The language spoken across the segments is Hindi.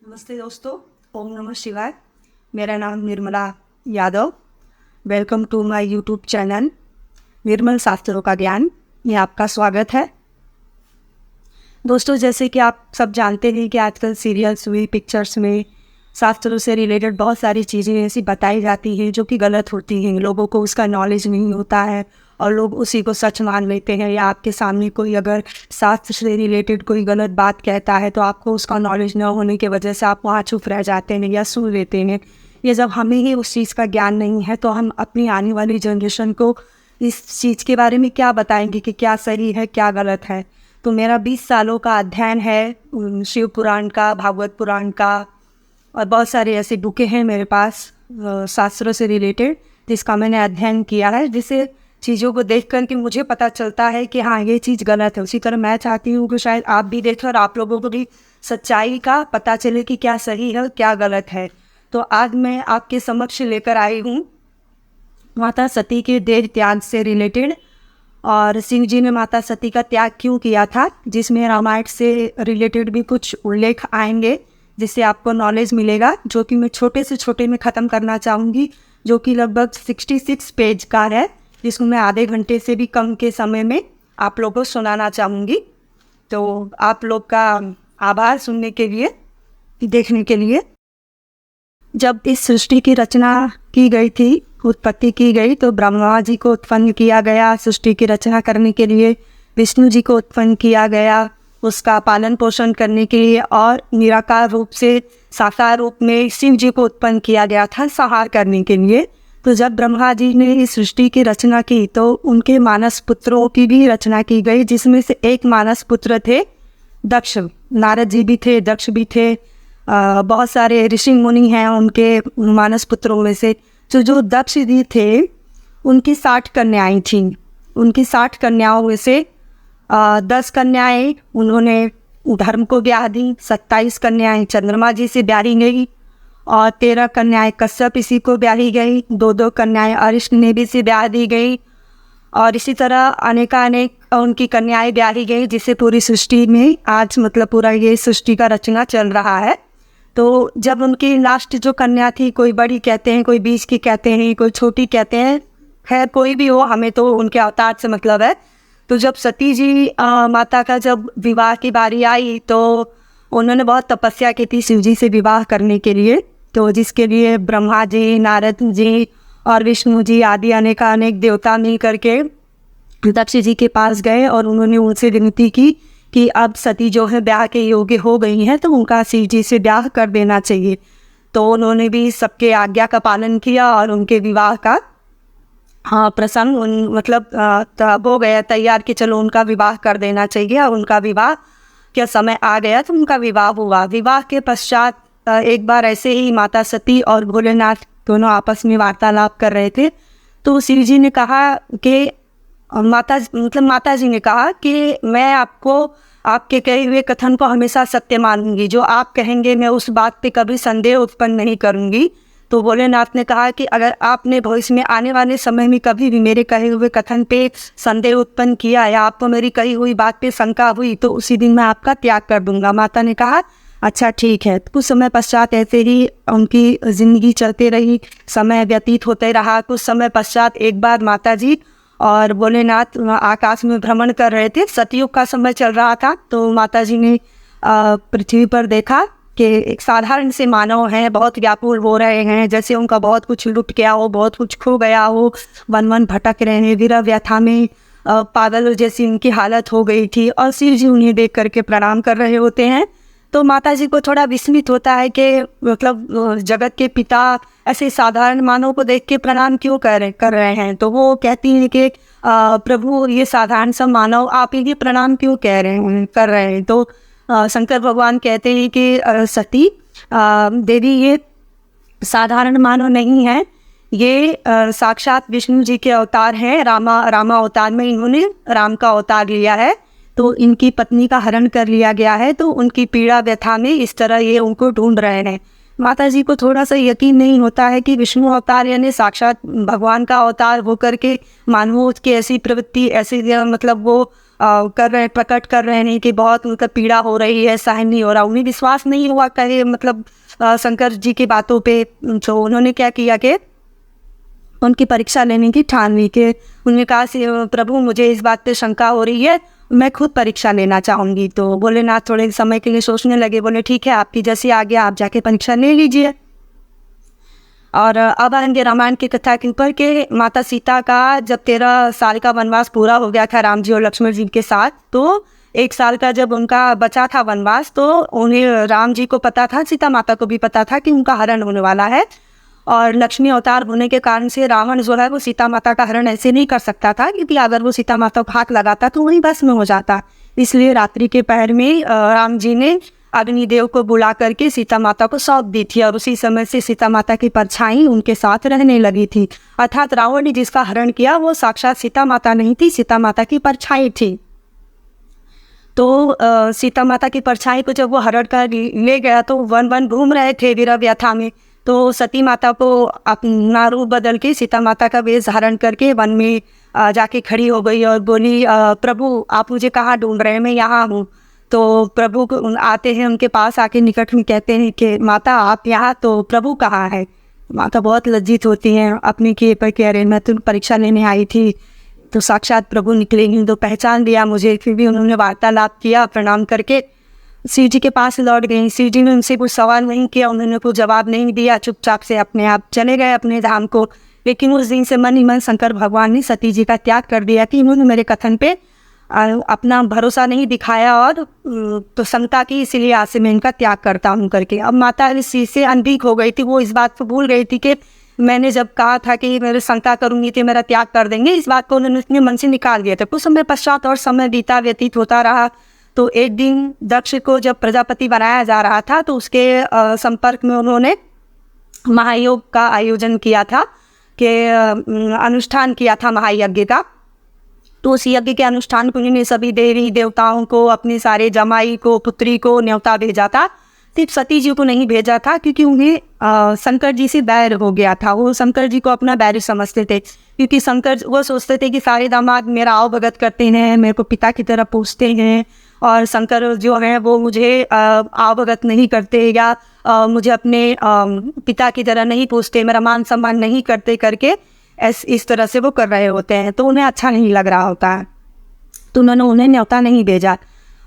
नमस्ते दोस्तों, ओम नमः शिवाय। मेरा नाम Nirmala Yadav. Welcome to my YouTube channel निर्मल शास्त्रों का ज्ञान में आपका स्वागत है। दोस्तों, जैसे कि आप सब जानते हैं कि आजकल सीरियल्स में, पिक्चर्स में शास्त्रों से रिलेटेड बहुत सारी चीज़ें ऐसी बताई जाती हैं जो कि गलत होती हैं। लोगों को उसका नॉलेज नहीं होता है और लोग उसी को सच मान लेते हैं। या आपके सामने कोई अगर शास्त्र से रिलेटेड कोई गलत बात कहता है तो आपको उसका नॉलेज न होने की वजह से आप वहाँ चुप रह जाते हैं या सुन लेते हैं। ये जब हमें ही उस चीज़ का ज्ञान नहीं है तो हम अपनी आने वाली जनरेशन को इस चीज़ के बारे में क्या बताएंगे कि क्या सही है, क्या गलत है। तो मेरा 20 सालों का अध्ययन है शिव पुराण का, भागवत पुराण का, और बहुत सारे ऐसे बुकें हैं मेरे पास शास्त्रों से रिलेटेड जिसका मैंने अध्ययन किया है, जिससे चीज़ों को देख कर के मुझे पता चलता है कि हाँ, ये चीज़ गलत है। उसी तरह मैं चाहती हूँ कि शायद आप भी देखें और आप लोगों को भी सच्चाई का पता चले कि क्या सही है और क्या गलत है। तो आज मैं आपके समक्ष लेकर आई हूँ माता सती के देह त्याग से रिलेटेड, और शिव जी ने माता सती का त्याग क्यों किया था, जिसमें रामायण से रिलेटेड भी कुछ उल्लेख आएंगे जिससे आपको नॉलेज मिलेगा, जो कि मैं छोटे से छोटे में ख़त्म करना चाहूँगी, जो कि लगभग 66 पेज का है, जिसको मैं आधे घंटे से भी कम के समय में आप लोगों को सुनाना चाहूँगी। तो आप लोग का आभार सुनने के लिए, देखने के लिए। जब इस सृष्टि की रचना की गई थी, उत्पत्ति की गई, तो ब्रह्मा जी को उत्पन्न किया गया सृष्टि की रचना करने के लिए, विष्णु जी को उत्पन्न किया गया उसका पालन पोषण करने के लिए, और निराकार रूप से साकार रूप में शिव जी को उत्पन्न किया गया था संहार करने के लिए। तो जब ब्रह्मा जी ने इस सृष्टि की रचना की तो उनके मानस पुत्रों की भी रचना की गई, जिसमें से एक मानस पुत्र थे दक्ष। नारद जी भी थे, दक्ष भी थे, बहुत सारे ऋषि मुनि हैं उनके मानस पुत्रों में से। तो जो दक्ष जी थे उनकी 60 कन्याएं थीं। उनकी 60 कन्याओं में से 10 कन्याएं उन्होंने धर्म को ब्याह दी, 27 कन्याएं चंद्रमा जी से ब्याही गई, और 13 कन्याएं कश्यप ऋषि को ब्याही गई, 2 कन्याएं अरिष्ट नेमि से ब्याह दी गई, और इसी तरह अनेकानेक उनकी कन्याएं ब्याही गई, जिससे पूरी सृष्टि में आज मतलब पूरा ये सृष्टि का रचना चल रहा है। तो जब उनकी लास्ट जो कन्या थी, कोई बड़ी कहते हैं, कोई बीच की कहते हैं, कोई छोटी कहते हैं, खैर कोई भी हो, हमें तो उनके अवतार से मतलब है। तो जब सती जी माता का जब विवाह की बारी आई तो उन्होंने बहुत तपस्या की थी शिव जी से विवाह करने के लिए। तो जिसके लिए ब्रह्मा जी, नारद जी और विष्णु जी आदि अनेक देवता मिल करके दक्ष जी के पास गए और उन्होंने उनसे विनती की कि अब सती जो है ब्याह के योग्य हो गई हैं, तो उनका शिव जी से ब्याह कर देना चाहिए। तो उन्होंने भी सबके आज्ञा का पालन किया और उनके विवाह का प्रसंग मतलब तब हो गया तैयार कि चलो उनका विवाह कर देना चाहिए। और उनका विवाह क्या समय आ गया तो उनका विवाह हुआ। विवाह के पश्चात एक बार ऐसे ही माता सती और भोलेनाथ दोनों आपस में वार्तालाप कर रहे थे। तो शिव जी ने कहा कि माता जी ने कहा कि मैं आपको आपके कहे हुए कथन को हमेशा सत्य मानूंगी, जो आप कहेंगे मैं उस बात पे कभी संदेह उत्पन्न नहीं करूंगी। तो भोलेनाथ ने कहा कि अगर आपने भविष्य में आने वाले समय में कभी भी मेरे कहे हुए कथन पे संदेह उत्पन्न किया या आपको मेरी कही हुई बात पे शंका हुई तो उसी दिन मैं आपका त्याग कर दूंगा। माता ने कहा अच्छा ठीक है। कुछ समय पश्चात ऐसे ही उनकी जिंदगी चलते रही, समय व्यतीत होते रहा। कुछ समय पश्चात एक बार माता जी और भोलेनाथ आकाश में भ्रमण कर रहे थे, सतयुग का समय चल रहा था। तो माता जी ने पृथ्वी पर देखा कि एक साधारण से मानव हैं, बहुत व्याकुल हो रहे हैं, जैसे उनका बहुत कुछ लुट गया हो, बहुत कुछ खो गया हो, वन वन भटक रहे हैं, विरह व्यथा में पागल जैसी उनकी हालत हो गई थी। और शिव जी उन्हें देख करके प्रणाम कर रहे होते हैं। तो माता जी को थोड़ा विस्मित होता है कि मतलब जगत के पिता ऐसे साधारण मानव को देख के प्रणाम क्यों कर रहे हैं। तो वो कहती हैं कि प्रभु ये साधारण सा मानव आप इन्हें प्रणाम क्यों कर रहे हैं। तो शंकर भगवान कहते हैं कि सती देवी ये साधारण मानव नहीं है, ये साक्षात विष्णु जी के अवतार हैं। रामा अवतार में इन्होंने राम का अवतार लिया है। तो इनकी पत्नी का हरण कर लिया गया है, तो उनकी पीड़ा व्यथा में इस तरह ये उनको ढूंढ रहे हैं। माता जी को थोड़ा सा यकीन नहीं होता है कि विष्णु अवतार यानी साक्षात भगवान का अवतार होकर के मानवों की ऐसी प्रवृत्ति, ऐसी मतलब वो कर रहे, प्रकट कर रहे हैं कि बहुत उनका पीड़ा हो रही है, सहन नहीं हो रहा। उन्हें विश्वास नहीं हुआ कहे मतलब शंकर जी की बातों पे। तो उन्होंने क्या किया कि उनकी परीक्षा लेने की ठान ली कि उन्होंने कहा प्रभु मुझे इस बात पे शंका हो रही है, मैं खुद परीक्षा लेना चाहूँगी। तो भोलेनाथ थोड़े समय के लिए सोचने लगे, बोले ठीक है आपकी जैसी आज्ञा, आप जाके परीक्षा ले लीजिए। और अब आएंगे रामायण की कथा के ऊपर के माता सीता का जब 13 साल का वनवास पूरा हो गया था राम जी और लक्ष्मण जी के साथ, तो 1 साल का जब उनका बचा था वनवास, तो उन्हें राम जी को पता था, सीता माता को भी पता था कि उनका हरण होने वाला है। और लक्ष्मी अवतार होने के कारण से रावण जो है वो सीता माता का हरण ऐसे नहीं कर सकता था, क्योंकि अगर वो सीता माता को हाथ लगाता तो वहीं भस्म हो जाता। इसलिए रात्रि के पहर में राम जी ने अग्निदेव को बुला करके सीता माता को सौंप दी थी, और उसी समय से सीता माता की परछाई उनके साथ रहने लगी थी। अर्थात रावण ने जिसका हरण किया वो साक्षात सीता माता नहीं थी, सीता माता की परछाई थी। तो सीता माता की परछाई को जब वो हरण कर ले गया तो वन वन घूम रहे थे विरह व्यथा में, तो सती माता को अपना रूप बदल के सीता माता का वेश धारण करके वन में जाके खड़ी हो गई और बोली प्रभु आप मुझे कहाँ ढूंढ रहे हैं, मैं यहाँ हूँ। तो प्रभु आते हैं उनके पास, आके निकट में कहते हैं कि माता आप यहाँ, तो प्रभु कहाँ है। माता बहुत लज्जित होती हैं, अपने किए पर कह रहे मैं तुम परीक्षा लेने आई थी, तो साक्षात प्रभु निकलेंगी। तो पहचान लिया मुझे, फिर भी उन्होंने वार्तालाप किया, प्रणाम करके शिव जी के पास लौट गई। शिव जी ने उनसे कुछ सवाल नहीं किया, उन्होंने कोई जवाब नहीं दिया, चुपचाप से अपने आप चले गए अपने धाम को। लेकिन उस दिन से मन ही मन शंकर भगवान ने सती जी का त्याग कर दिया कि इन्होंने मेरे कथन पे अपना भरोसा नहीं दिखाया और प्रसन्नता की, इसीलिए आज से मैं इनका त्याग करता हूँ करके। अब माता इस चीज़ से अनभिज्ञ हो गई थी, वो इस बात को भूल गई थी कि मैंने जब कहा था कि मेरे शंका करूंगी तो मेरा त्याग कर देंगे, इस बात को उन्होंने अपने मन से निकाल दिया था। कुछ समय पश्चात और समय बीता व्यतीत होता रहा, तो एक दिन दक्ष को जब प्रजापति बनाया जा रहा था तो उसके संपर्क में उन्होंने महायोग का आयोजन किया था, कि अनुष्ठान किया था महायज्ञ का। तो उस यज्ञ के अनुष्ठान को उन्होंने सभी देवी देवताओं को, अपने सारे जमाई को, पुत्री को न्योता भेजा था, सिर्फ सती जी को नहीं भेजा था, क्योंकि उन्हें शंकर जी से बैर हो गया था। वो शंकर जी को अपना बैर समझते थे, क्योंकि शंकर वो सोचते थे कि सारे दामाद मेरा आओ भगत करते हैं, मेरे को पिता की तरह पूछते हैं, और शंकर जो है वो मुझे आओ भगत नहीं करते या मुझे अपने पिता की तरह नहीं पूछते, मेरा मान सम्मान नहीं करते करके इस तरह से वो कर रहे होते हैं। तो उन्हें अच्छा नहीं लग रहा होता है, तो उन्होंने उन्हें न्योता नहीं भेजा।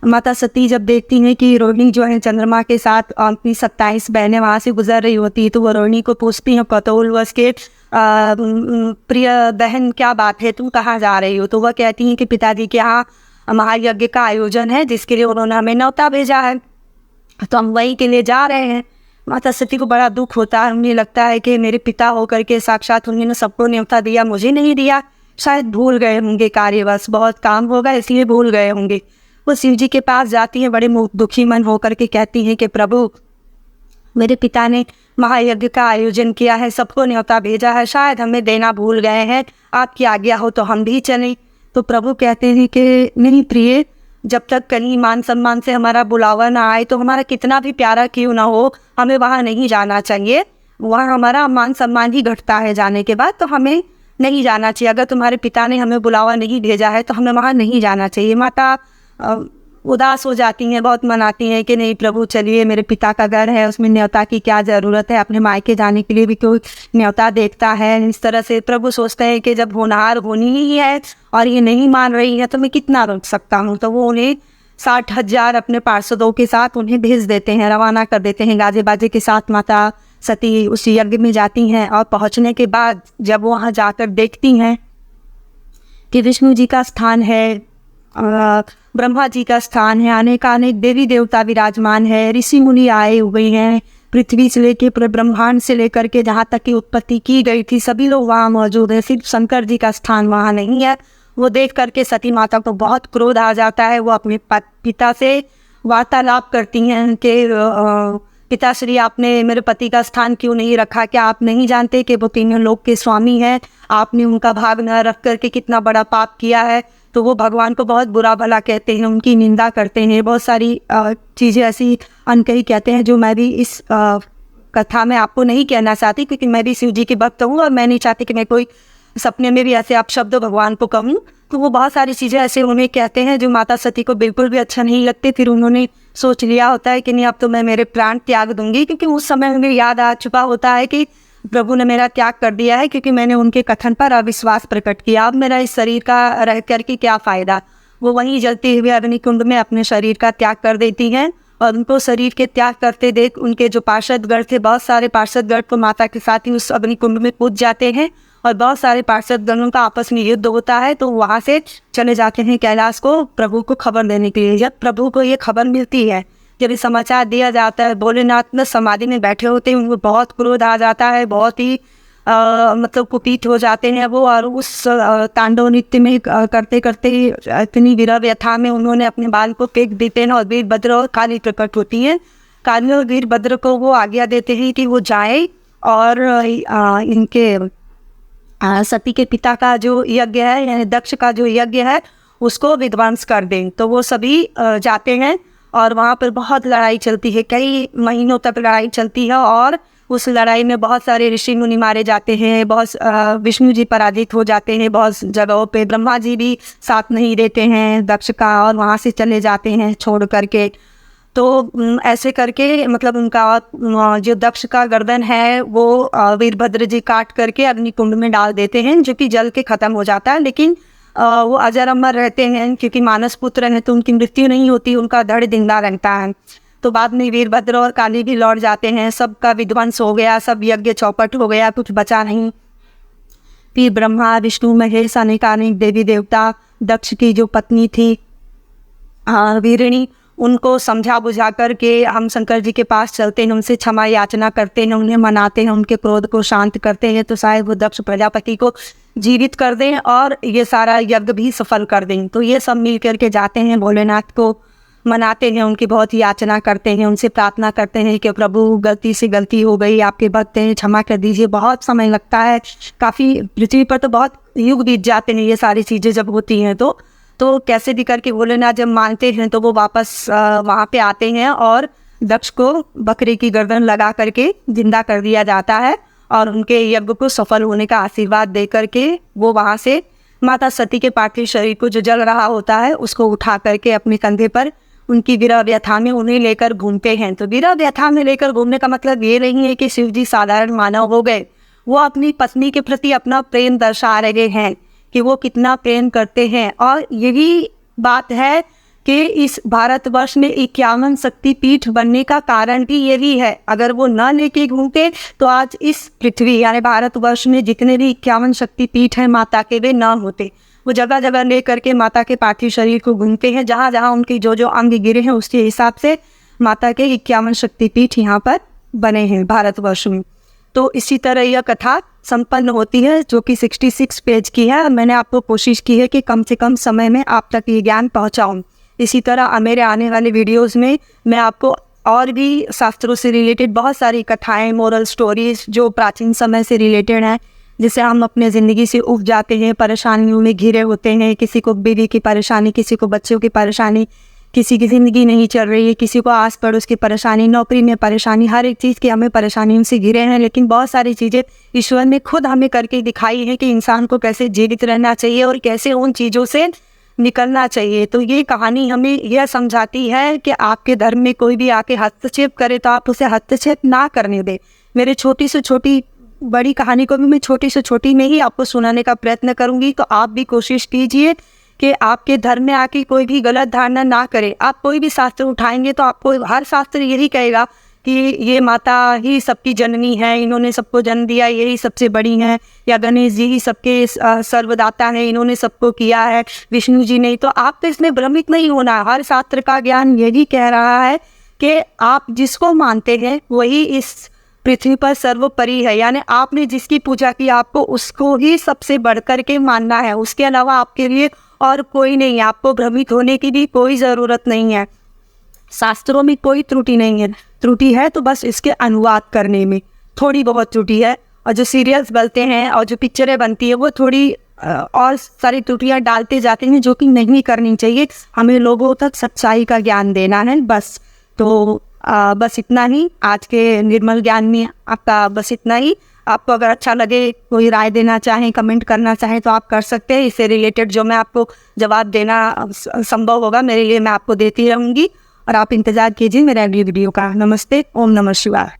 माता सती जब देखती हैं कि रोहिणी जो है चंद्रमा के साथ अपनी 27 बहनें वहाँ से गुजर रही होती है, तो वो रोहिणी को पूछती हैं कौतूहलवश के प्रिय बहन क्या बात है, तुम कहाँ जा रही हो। तो वह कहती हैं कि पिताजी के यहाँ महायज्ञ का आयोजन है, जिसके लिए उन्होंने हमें न्योता भेजा है, तो हम वही के लिए जा रहे हैं। माता सती को बड़ा दुख होता है, उन्हें लगता है कि मेरे पिता होकर के साक्षात उन्होंने सबको न्योता दिया, मुझे नहीं दिया, शायद भूल गए होंगे कार्यवश, बहुत काम होगा इसलिए भूल गए होंगे। वो शिव जी के पास जाती है, बड़े दुखी मन होकर के कहती हैं कि प्रभु मेरे पिता ने महायज्ञ का आयोजन किया है, सबको न्योता भेजा है, शायद हमें देना भूल गए हैं, आपकी आज्ञा हो तो हम भी चलें। तो प्रभु कहते हैं कि नहीं प्रिय, जब तक कहीं मान सम्मान से हमारा बुलावा ना आए, तो हमारा कितना भी प्यारा क्यों ना हो, हमें वहाँ नहीं जाना चाहिए। वहाँ हमारा मान सम्मान ही घटता है जाने के बाद, तो हमें नहीं जाना चाहिए। अगर तुम्हारे पिता ने हमें बुलावा नहीं भेजा है तो हमें वहाँ नहीं जाना चाहिए। माता उदास हो जाती हैं, बहुत मनाती हैं कि नहीं प्रभु चलिए, मेरे पिता का घर है, उसमें न्योता की क्या ज़रूरत है, अपने मायके जाने के लिए भी कोई न्योता देखता है। इस तरह से प्रभु सोचते हैं कि जब होनहार होनी ही है और ये नहीं मान रही है तो मैं कितना रोक सकता हूँ। तो वो उन्हें 60,000 अपने पार्षदों के साथ उन्हें भेज देते हैं, रवाना कर देते हैं गाजे बाजे के साथ। माता सती उस यज्ञ में जाती हैं, और पहुँचने के बाद जब वो वहाँ जाकर देखती हैं कि विष्णु जी का स्थान है, ब्रह्मा जी का स्थान है, अनेक देवी देवता विराजमान है, ऋषि मुनि आए हुए हैं, पृथ्वी से लेकर पूरे ब्रह्मांड से लेकर के जहाँ तक की उत्पत्ति की गई थी सभी लोग वहाँ मौजूद हैं, सिर्फ शंकर जी का स्थान वहाँ नहीं है। वो देख करके सती माता को बहुत क्रोध आ जाता है। वो अपने पिता से वार्तालाप करती हैं कि पिताश्री आपने मेरे पति का स्थान क्यों नहीं रखा, क्या आप नहीं जानते कि वो तीनों लोक के स्वामी हैं, आपने उनका भाग न रख करके कितना बड़ा पाप किया है। तो वो भगवान को बहुत बुरा भला कहते हैं, उनकी निंदा करते हैं, बहुत सारी चीज़ें ऐसी अनकही कहते हैं जो मैं भी इस कथा में आपको नहीं कहना चाहती, क्योंकि मैं भी शिव जी की भक्त हूँ और मैं नहीं चाहती कि मैं कोई सपने में भी ऐसे आप शब्द भगवान को कहूँ। तो वो बहुत सारी चीज़ें ऐसे उन्हें कहते हैं जो माता सती को बिल्कुल भी अच्छा नहीं लगते। फिर उन्होंने सोच लिया होता है कि नहीं, अब तो मैं मेरे प्राण त्याग दूंगी, क्योंकि उस समय उन्हें याद आ चुका होता है कि प्रभु ने मेरा त्याग कर दिया है, क्योंकि मैंने उनके कथन पर अविश्वास प्रकट किया। अब मेरा इस शरीर का रह करके क्या फ़ायदा। वो वहीं जलते हुए अग्निकुंड में अपने शरीर का त्याग कर देती हैं। और उनको शरीर के त्याग करते देख उनके जो पार्षदगण थे, बहुत सारे पार्षदगण को माता के साथ ही उस अग्निकुंड में कूद जाते हैं। और बहुत सारे पार्षदगणों का आपस में युद्ध होता है, तो वहाँ से चले जाते हैं कैलाश को प्रभु को खबर देने के लिए। जब प्रभु को ये खबर मिलती है, जब ये समाचार दिया जाता है, भोलेनाथ में समाधि में बैठे होते हैं, उनको बहुत क्रोध आ जाता है, बहुत ही मतलब कुपित हो जाते हैं वो। और उस तांडव नृत्य में करते करते ही इतनी विरह व्यथा में उन्होंने अपने बाल को फेंक देते हैं और वीरभद्र और काली प्रकट होती है। काली और वीरभद्र को वो आज्ञा देते हैं कि वो जाए और इनके सती के पिता का जो यज्ञ है, यानी दक्ष का जो यज्ञ है, उसको विध्वंस कर दें। तो वो सभी जाते हैं और वहाँ पर बहुत लड़ाई चलती है, कई महीनों तक लड़ाई चलती है। और उस लड़ाई में बहुत सारे ऋषि मुनि मारे जाते हैं, बहुत विष्णु जी पराजित हो जाते हैं, बहुत जगहों पे ब्रह्मा जी भी साथ नहीं देते हैं दक्ष का, और वहाँ से चले जाते हैं छोड़ करके। तो ऐसे करके मतलब उनका जो दक्ष का गर्दन है वो वीरभद्र जी काट करके अग्निकुंड में डाल देते हैं, जो कि जल के ख़त्म हो जाता है। लेकिन वो अजर अमर रहते हैं, क्योंकि मानस पुत्र हैं, तो उनकी मृत्यु नहीं होती, उनका धड़ जिंदा रहता है। तो बाद में वीरभद्र और काली भी लौट जाते हैं, सबका विध्वंस हो गया, सब यज्ञ चौपट हो गया, कुछ बचा नहीं। फिर ब्रह्मा विष्णु महेश अनेकानेक देवी देवता, दक्ष की जो पत्नी थी वीरणी, उनको समझा बुझा करके हम शंकर जी के पास चलते हैं, उनसे क्षमा याचना करते हैं, उन्हें मनाते हैं, उनके क्रोध को शांत करते हैं, तो शायद वो दक्ष प्रजापति को जीवित कर दें और ये सारा यज्ञ भी सफल कर दें। तो ये सब मिल करके जाते हैं, भोलेनाथ को मनाते हैं, उनकी बहुत याचना करते हैं, उनसे प्रार्थना करते हैं कि प्रभु गलती से गलती हो गई, आपके भक्त हैं, क्षमा कर दीजिए। बहुत समय लगता है, काफ़ी पृथ्वी पर तो बहुत युग बीत जाते हैं ये सारी चीज़ें जब होती हैं। तो कैसे भी करके भोलेनाथ जब मानते हैं तो वो वापस वहाँ पे आते हैं और दक्ष को बकरे की गर्दन लगा करके जिंदा कर दिया जाता है और उनके यज्ञ को सफल होने का आशीर्वाद दे करके वो वहाँ से माता सती के पार्थिव शरीर को जो जल रहा होता है उसको उठा करके अपने कंधे पर उनकी विरह व्यथा में उन्हें लेकर घूमते हैं। तो विरह व्यथा में लेकर घूमने का मतलब ये नहीं है कि शिव जी साधारण मानव हो गए, वो अपनी पत्नी के प्रति अपना प्रेम दर्शा रहे हैं कि वो कितना प्रेम करते हैं। और यही बात है कि इस भारतवर्ष में 51 शक्तिपीठ बनने का कारण भी यही है। अगर वो न लेके घूमते तो आज इस पृथ्वी यानी भारतवर्ष में जितने भी 51 शक्तिपीठ हैं माता के, वे न होते। वो जगह जगह ले करके माता के पार्थिव शरीर को घूमते हैं, जहाँ जहाँ उनकी जो जो अंग गिरे हैं उसके हिसाब से माता के 51 शक्तिपीठ यहाँ पर बने हैं भारतवर्ष में। तो इसी तरह यह कथा संपन्न होती है, जो कि 66 पेज की है। मैंने आपको कोशिश की है कि कम से कम समय में आप तक ये ज्ञान पहुँचाऊँ। इसी तरह मेरे आने वाले वीडियोस में मैं आपको और भी शास्त्रों से रिलेटेड बहुत सारी कथाएं, मोरल स्टोरीज जो प्राचीन समय से रिलेटेड हैं, जिससे हम अपने ज़िंदगी से उब जाते हैं, परेशानियों में घिरे होते हैं। किसी को बीवी की परेशानी, किसी को बच्चों की परेशानी, किसी की ज़िंदगी नहीं चल रही है, किसी को आस पड़ोस की परेशानी, नौकरी में परेशानी, हर एक चीज़ की हमें परेशानियों से घिरे हैं। लेकिन बहुत सारी चीज़ें ईश्वर ने खुद हमें करके दिखाई है कि इंसान को कैसे जीवित रहना चाहिए और कैसे उन चीज़ों से निकलना चाहिए। तो ये कहानी हमें यह समझाती है कि आपके धर्म में कोई भी आके हस्तक्षेप करे तो आप उसे हस्तक्षेप ना करने दें। मेरे छोटी से छोटी बड़ी कहानी को भी मैं छोटी से छोटी में ही आपको सुनाने का प्रयत्न करूंगी। तो आप भी कोशिश कीजिए कि आपके धर्म में आके कोई भी गलत धारणा ना करे। आप कोई भी शास्त्र उठाएंगे तो आपको हर शास्त्र यही कहेगा कि ये माता ही सबकी जननी है, इन्होंने सबको जन्म दिया, यही सबसे बड़ी हैं, या गणेश जी ही सबके सर्वदाता हैं, इन्होंने सबको किया है, विष्णु जी नहीं। तो आप तो इसमें भ्रमित नहीं होना। हर शास्त्र का ज्ञान यही कह रहा है कि आप जिसको मानते हैं वही इस पृथ्वी पर सर्वोपरि है। यानी आपने जिसकी पूजा की आपको उसको ही सबसे बढ़कर के मानना है, उसके अलावा आपके लिए और कोई नहीं है। आपको भ्रमित होने की भी कोई ज़रूरत नहीं है। शास्त्रों में कोई त्रुटि नहीं है, त्रुटि है तो बस इसके अनुवाद करने में थोड़ी बहुत त्रुटि है। और जो सीरियल्स बनते हैं और जो पिक्चरें बनती है वो थोड़ी और सारी त्रुटियां डालते जाते हैं, जो कि नहीं करनी चाहिए। हमें लोगों तक सच्चाई का ज्ञान देना है बस। तो बस इतना ही आज के निर्मल ज्ञान में आपका, बस इतना ही। आपको अगर अच्छा लगे, कोई राय देना चाहें, कमेंट करना चाहें तो आप कर सकते हैं। इससे रिलेटेड जो मैं आपको जवाब देना संभव होगा मेरे लिए, मैं आपको देती रहूँगी। और आप इंतज़ार कीजिए मेरे अगली वीडियो का। नमस्ते, ओम नमः शिवाय।